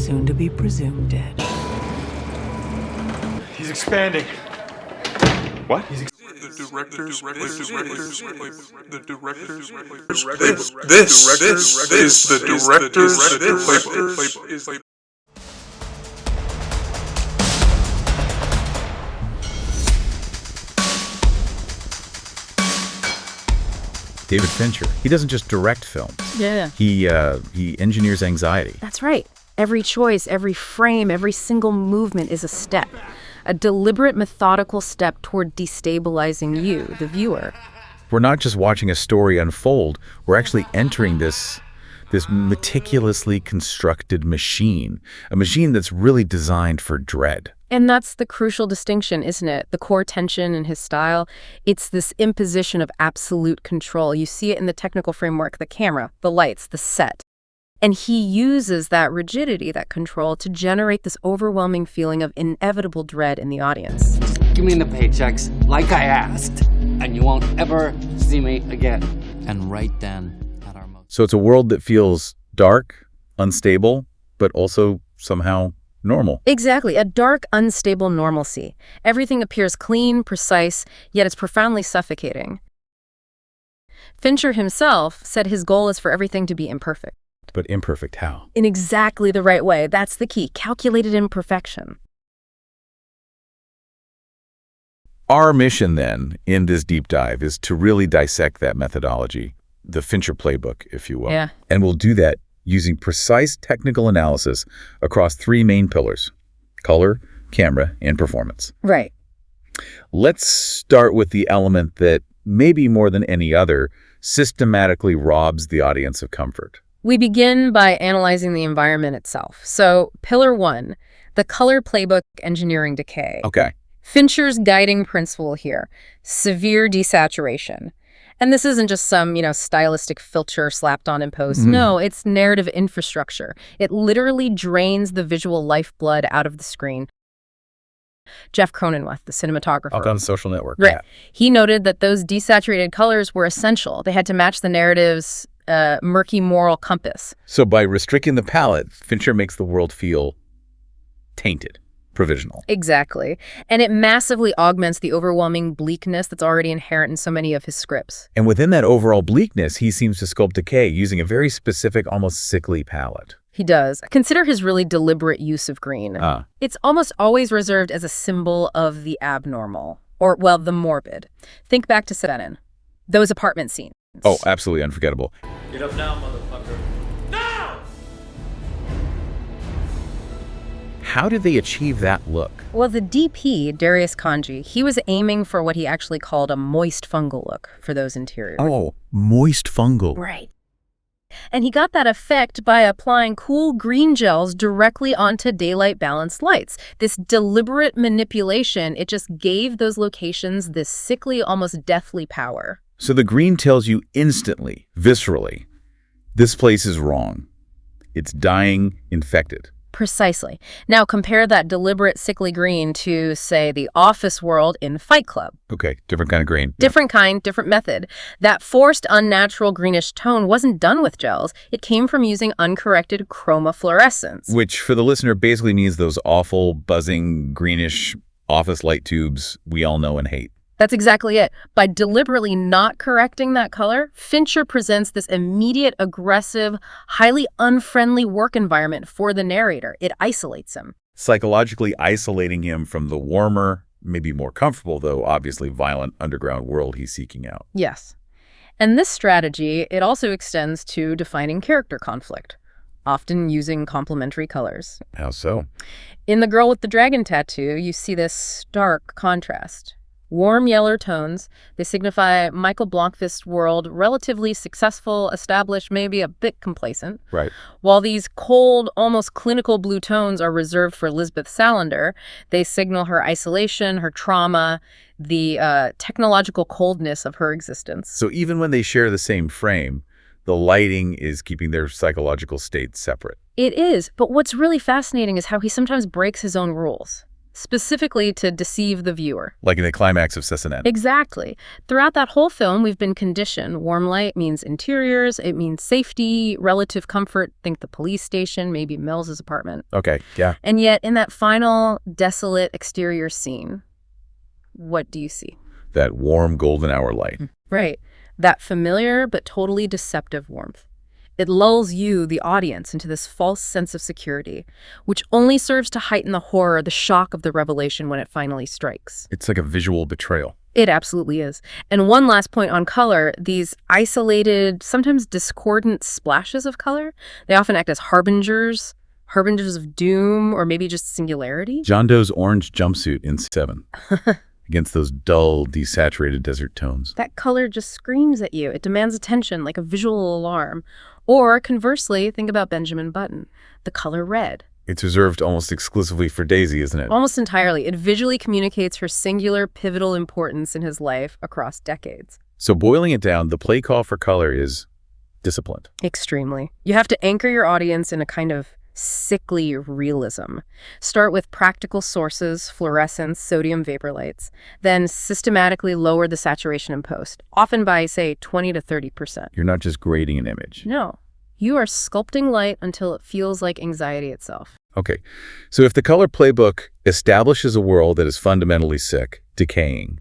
soon to be presumed dead. He's expanding. What? He's The director's playbook. David Fincher. He doesn't just direct films. Yeah. He engineers anxiety. That's right. Every choice, every frame, every single movement is a step. A deliberate, methodical step toward destabilizing you, the viewer. We're not just watching a story unfold. We're actually entering this meticulously constructed machine, a machine that's really designed for dread. And that's the crucial distinction, isn't it? The core tension in his style, it's this imposition of absolute control. You see it in the technical framework, the camera, the lights, the set. And he uses that rigidity, that control, to generate this overwhelming feeling of inevitable dread in the audience. Give me the paychecks like I asked, and you won't ever see me again. And right then, at our most... So it's a world that feels dark, unstable, but also somehow normal. Exactly, a dark, unstable normalcy. Everything appears clean, precise, yet it's profoundly suffocating. Fincher himself said his goal is for everything to be imperfect. But imperfect how? In exactly the right way. That's the key. Calculated imperfection. Our mission then in this deep dive is to really dissect that methodology, the Fincher playbook, if you will. Yeah. And we'll do that using precise technical analysis across three main pillars: color, camera, and performance. Right. Let's start with the element that, maybe more than any other, systematically robs the audience of comfort. We begin by analyzing the environment itself. So, pillar one, the color playbook engineering decay. Okay. Fincher's guiding principle here, severe desaturation. And this isn't just some, stylistic filter slapped on in post. No, it's narrative infrastructure. It literally drains the visual lifeblood out of the screen. Jeff Cronenweth, the cinematographer. Out on Social Network. Right. Yeah. He noted that those desaturated colors were essential. They had to match the narrative's murky moral compass. So by restricting the palette, Fincher makes the world feel tainted, provisional. Exactly. And it massively augments the overwhelming bleakness that's already inherent in so many of his scripts. And within that overall bleakness, he seems to sculpt decay using a very specific, almost sickly palette. He does. Consider his really deliberate use of green. It's almost always reserved as a symbol of the abnormal, or, well, the morbid. Think back to Seven, those apartment scenes. Oh, absolutely unforgettable. Get up now, motherfucker. Now! How did they achieve that look? Well, the DP, Darius Kanji, he was aiming for what he actually called a moist fungal look for those interiors. Oh, moist fungal. Right. And he got that effect by applying cool green gels directly onto daylight balanced lights. This deliberate manipulation, it just gave those locations this sickly, almost deathly power. So the green tells you instantly, viscerally, this place is wrong. It's dying, infected. Precisely. Now compare that deliberate sickly green to, say, the office world in Fight Club. Okay, different kind of green. Different kind, different method. That forced, unnatural greenish tone wasn't done with gels. It came from using uncorrected chromafluorescence. Which, for the listener, basically means those awful, buzzing, greenish office light tubes we all know and hate. That's exactly it. By deliberately not correcting that color, Fincher presents this immediate, aggressive, highly unfriendly work environment for the narrator. It isolates him. Psychologically isolating him from the warmer, maybe more comfortable, though obviously violent underground world he's seeking out. Yes. And this strategy, it also extends to defining character conflict, often using complementary colors. How so? In The Girl with the Dragon Tattoo, you see this stark contrast. Warm yellow tones, they signify Michael Blomkvist's world, relatively successful, established, maybe a bit complacent. Right. While these cold, almost clinical blue tones are reserved for Lisbeth Salander, they signal her isolation, her trauma, the technological coldness of her existence. So even when they share the same frame, the lighting is keeping their psychological states separate. It is, but what's really fascinating is how he sometimes breaks his own rules. specifically to deceive the viewer. Like in the climax of Cessanet. Exactly. Throughout that whole film, we've been conditioned. Warm light means interiors, it means safety, relative comfort, think the police station, maybe Mills's apartment. Okay, yeah. And yet, in that final, desolate exterior scene, what do you see? That warm golden hour light. Right. That familiar but totally deceptive warmth. It lulls you, the audience, into this false sense of security, which only serves to heighten the horror, the shock of the revelation when it finally strikes. It's like a visual betrayal. It absolutely is. And one last point on color, these isolated, sometimes discordant splashes of color, they often act as harbingers of doom, or maybe just singularity. John Doe's orange jumpsuit in 7. Against those dull, desaturated desert tones. That color just screams at you. It demands attention, like a visual alarm. Or, conversely, think about Benjamin Button, the color red. It's reserved almost exclusively for Daisy, isn't it? Almost entirely. It visually communicates her singular, pivotal importance in his life across decades. So boiling it down, the play call for color is disciplined. Extremely. You have to anchor your audience in a kind of sickly realism. Start with practical sources, fluorescence, sodium vapor lights, then systematically lower the saturation in post, often by, say, 20 to 30%. You're not just grading an image. No. You are sculpting light until it feels like anxiety itself. Okay, so if the color playbook establishes a world that is fundamentally sick, decaying,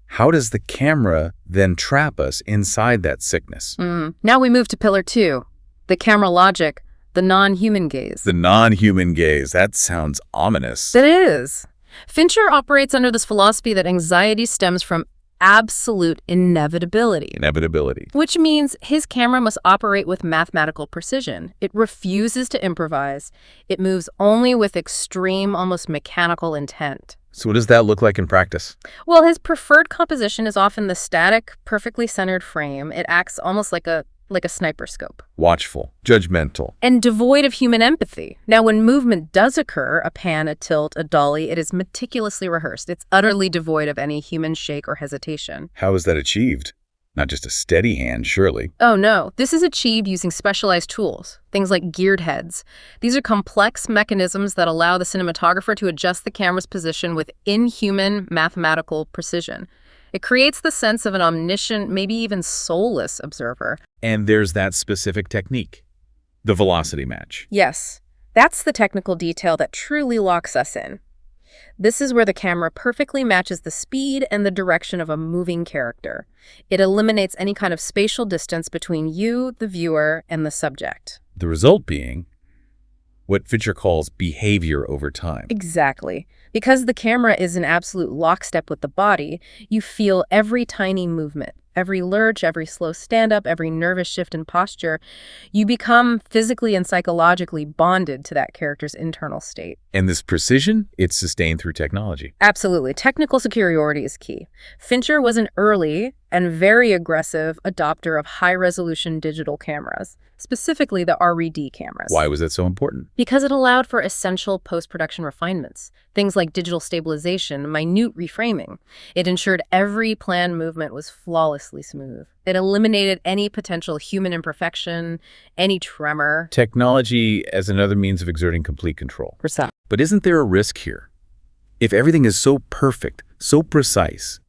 how does the camera then trap us inside that sickness? Now we move to pillar 2, the camera logic, the non-human gaze. The non-human gaze. That sounds ominous. It is. Fincher operates under this philosophy that anxiety stems from absolute inevitability. Inevitability. Which means his camera must operate with mathematical precision. It refuses to improvise. It moves only with extreme, almost mechanical intent. So what does that look like in practice? Well, his preferred composition is often the static, perfectly centered frame. It acts almost like a sniper scope. Watchful, judgmental. And devoid of human empathy. Now, when movement does occur, a pan, a tilt, a dolly, it is meticulously rehearsed. It's utterly devoid of any human shake or hesitation. How is that achieved? Not just a steady hand, surely. Oh, no. This is achieved using specialized tools, things like geared heads. These are complex mechanisms that allow the cinematographer to adjust the camera's position with inhuman mathematical precision. It creates the sense of an omniscient, maybe even soulless observer. And there's that specific technique, the velocity match. Yes, that's the technical detail that truly locks us in. This is where the camera perfectly matches the speed and the direction of a moving character. It eliminates any kind of spatial distance between you, the viewer, and the subject. The result being what Fincher calls behavior over time. Exactly. Because the camera is in absolute lockstep with the body, you feel every tiny movement, every lurch, every slow stand-up, every nervous shift in posture. You become physically and psychologically bonded to that character's internal state. And this precision, it's sustained through technology. Absolutely. Technical superiority is key. Fincher was an early and very aggressive adopter of high-resolution digital cameras, specifically the RED cameras. Why was that so important? Because it allowed for essential post-production refinements, things like digital stabilization, minute reframing. It ensured every planned movement was flawlessly smooth. It eliminated any potential human imperfection, any tremor. Technology as another means of exerting complete control. Percent. But isn't there a risk here? If everything is so perfect, so precise,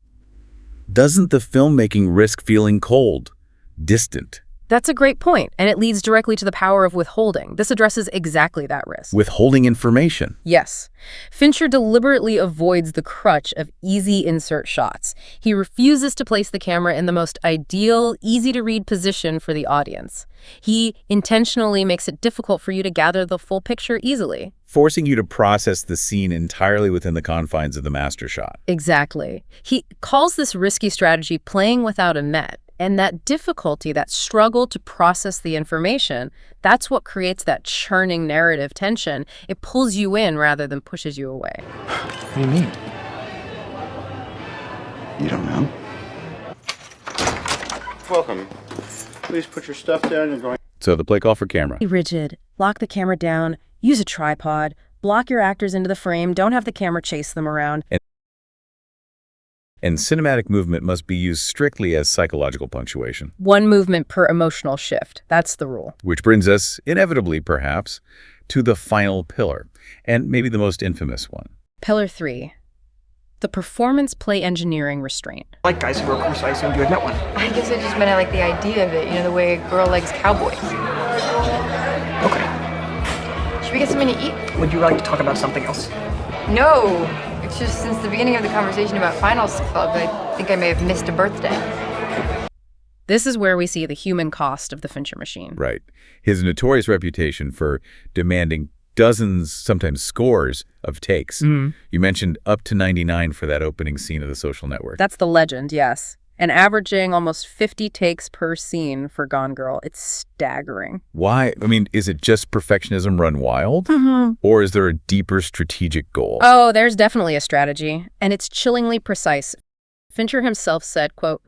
doesn't the filmmaking risk feeling cold, distant? That's a great point, and it leads directly to the power of withholding. This addresses exactly that risk. Withholding information. Yes. Fincher deliberately avoids the crutch of easy insert shots. He refuses to place the camera in the most ideal, easy-to-read position for the audience. He intentionally makes it difficult for you to gather the full picture easily. Forcing you to process the scene entirely within the confines of the master shot. Exactly. He calls this risky strategy playing without a net. And that difficulty, that struggle to process the information, that's what creates that churning narrative tension. It pulls you in rather than pushes you away. What do you mean? You don't know? Welcome. Please put your stuff down. You're going. So the play call for camera. Be rigid. Lock the camera down. Use a tripod. Block your actors into the frame. Don't have the camera chase them around. And cinematic movement must be used strictly as psychological punctuation. One movement per emotional shift. That's the rule. Which brings us, inevitably perhaps, to the final pillar, and maybe the most infamous one, Pillar 3. The performance play engineering restraint. I like guys who are precise, and you admit one. I guess I just meant I like the idea of it, the way a girl likes cowboys. Okay. Should we get something to eat? Would you like to talk about something else? No. It's just since the beginning of the conversation about Finals Club, I think I may have missed a birthday. This is where we see the human cost of the Fincher machine. Right. His notorious reputation for demanding dozens, sometimes scores, of takes. You mentioned up to 99 for that opening scene of The Social Network. That's the legend, yes. And averaging almost 50 takes per scene for Gone Girl. It's staggering. Why? I mean, is it just perfectionism run wild? Or is there a deeper strategic goal? Oh, there's definitely a strategy, and it's chillingly precise. Fincher himself said, quote,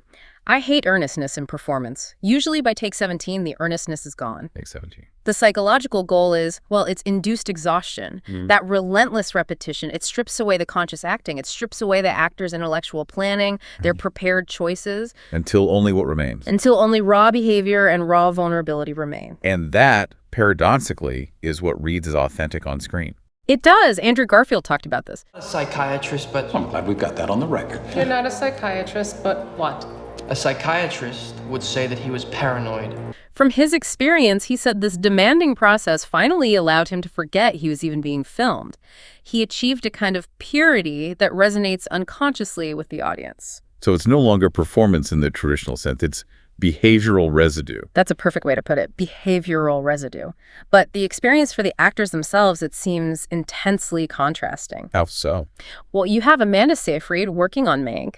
"I hate earnestness in performance. Usually by take 17, the earnestness is gone." Take 17. The psychological goal is, well, it's induced exhaustion. That relentless repetition, it strips away the conscious acting. It strips away the actor's intellectual planning, their prepared choices. Until only what remains. Until only raw behavior and raw vulnerability remain. And that, paradoxically, is what reads as authentic on screen. It does. Andrew Garfield talked about this. A psychiatrist, but I'm glad we've got that on the record. You're not a psychiatrist, but what? a psychiatrist would say that he was paranoid. From his experience, he said this demanding process finally allowed him to forget he was even being filmed. He achieved a kind of purity that resonates unconsciously with the audience. So it's no longer performance in the traditional sense. It's behavioral residue. That's a perfect way to put it, behavioral residue. But the experience for the actors themselves, it seems intensely contrasting. How so? Well, you have Amanda Seyfried working on Mank.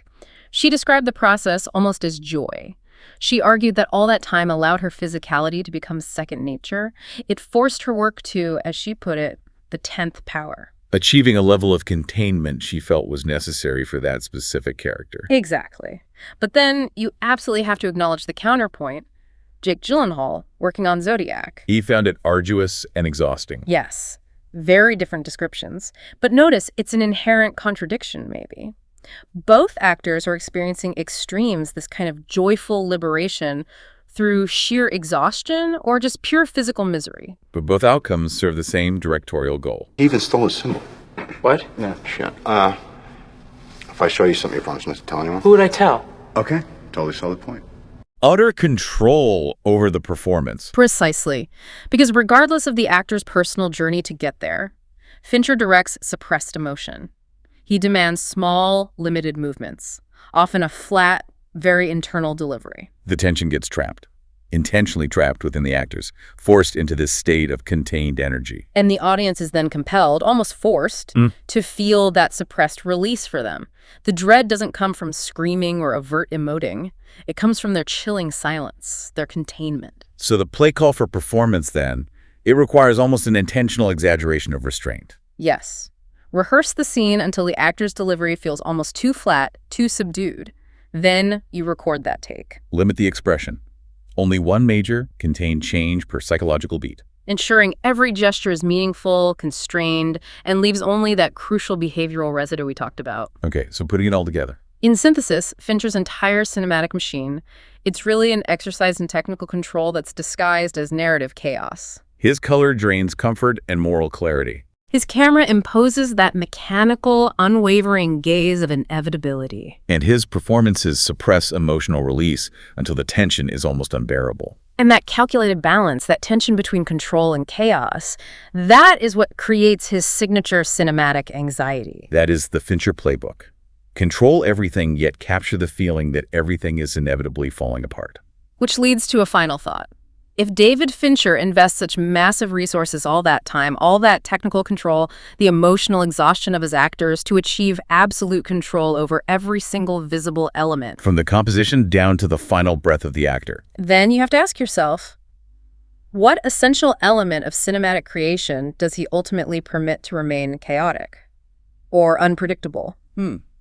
She described the process almost as joy. She argued that all that time allowed her physicality to become second nature. It forced her work to, as she put it, the 10th power. Achieving a level of containment she felt was necessary for that specific character. Exactly. But then you absolutely have to acknowledge the counterpoint. Jake Gyllenhaal, working on Zodiac. He found it arduous and exhausting. Yes. Very different descriptions. But notice it's an inherent contradiction, maybe. Both actors are experiencing extremes, this kind of joyful liberation through sheer exhaustion or just pure physical misery. But both outcomes serve the same directorial goal. He even stole his symbol. What? Yeah, shit. If I show you something, you promise not to tell anyone? Who would I tell? Okay, totally solid point. Utter control over the performance. Precisely. Because regardless of the actor's personal journey to get there, Fincher directs suppressed emotion. He demands small, limited movements, often a flat, very internal delivery. The tension gets trapped, intentionally trapped within the actors, forced into this state of contained energy. And the audience is then compelled, almost forced, to feel that suppressed release for them. The dread doesn't come from screaming or overt emoting. It comes from their chilling silence, their containment. So the play call for performance, then, it requires almost an intentional exaggeration of restraint. Yes. Rehearse the scene until the actor's delivery feels almost too flat, too subdued. Then you record that take. Limit the expression. Only one major, contained change per psychological beat. Ensuring every gesture is meaningful, constrained, and leaves only that crucial behavioral residue we talked about. Okay, so putting it all together. In synthesis, Fincher's entire cinematic machine, it's really an exercise in technical control that's disguised as narrative chaos. His color drains comfort and moral clarity. His camera imposes that mechanical, unwavering gaze of inevitability. And his performances suppress emotional release until the tension is almost unbearable. And that calculated balance, that tension between control and chaos, that is what creates his signature cinematic anxiety. That is the Fincher playbook. Control everything, yet capture the feeling that everything is inevitably falling apart. Which leads to a final thought. If David Fincher invests such massive resources all that time, all that technical control, the emotional exhaustion of his actors to achieve absolute control over every single visible element, from the composition down to the final breath of the actor, then you have to ask yourself, what essential element of cinematic creation does he ultimately permit to remain chaotic or unpredictable?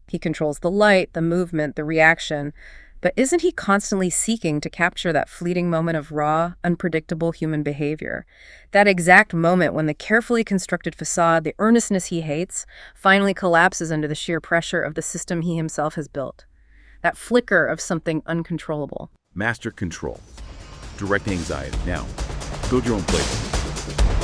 He controls the light, the movement, the reaction. But isn't he constantly seeking to capture that fleeting moment of raw, unpredictable human behavior? That exact moment when the carefully constructed facade, the earnestness he hates, finally collapses under the sheer pressure of the system he himself has built. That flicker of something uncontrollable. Master control. Direct anxiety. Now, build your own playbook.